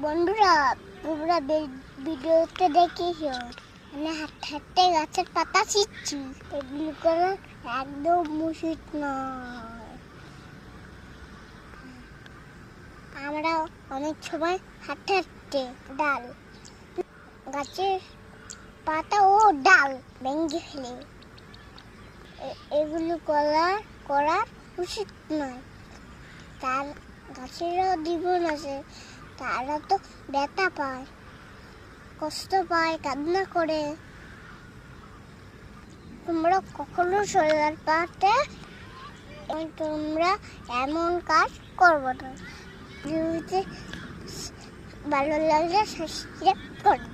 বন্ধুরা, তোমরা ভিডিওতে দেখিছো মানে হাঁটতে হাঁটতে গাছের পাতা ছিঁড়ছি। এগুলো করা একদম উচিত নয়। আমরা অনেক সময় হাঁটতে হাঁটতে ডাল গাছের পাতা ও ডাল ভেঙে ফেলে। এগুলো করা উচিত নয়। তার গাছেরও জীবন আছে, তারা তো ব্যথা পায়, কষ্ট পায়, কান্না করে। তোমরা কখনো সোলার পাতে তোমরা এমন কাজ করবো না। ভালো লাগলে সাবস্ক্রাইব করো।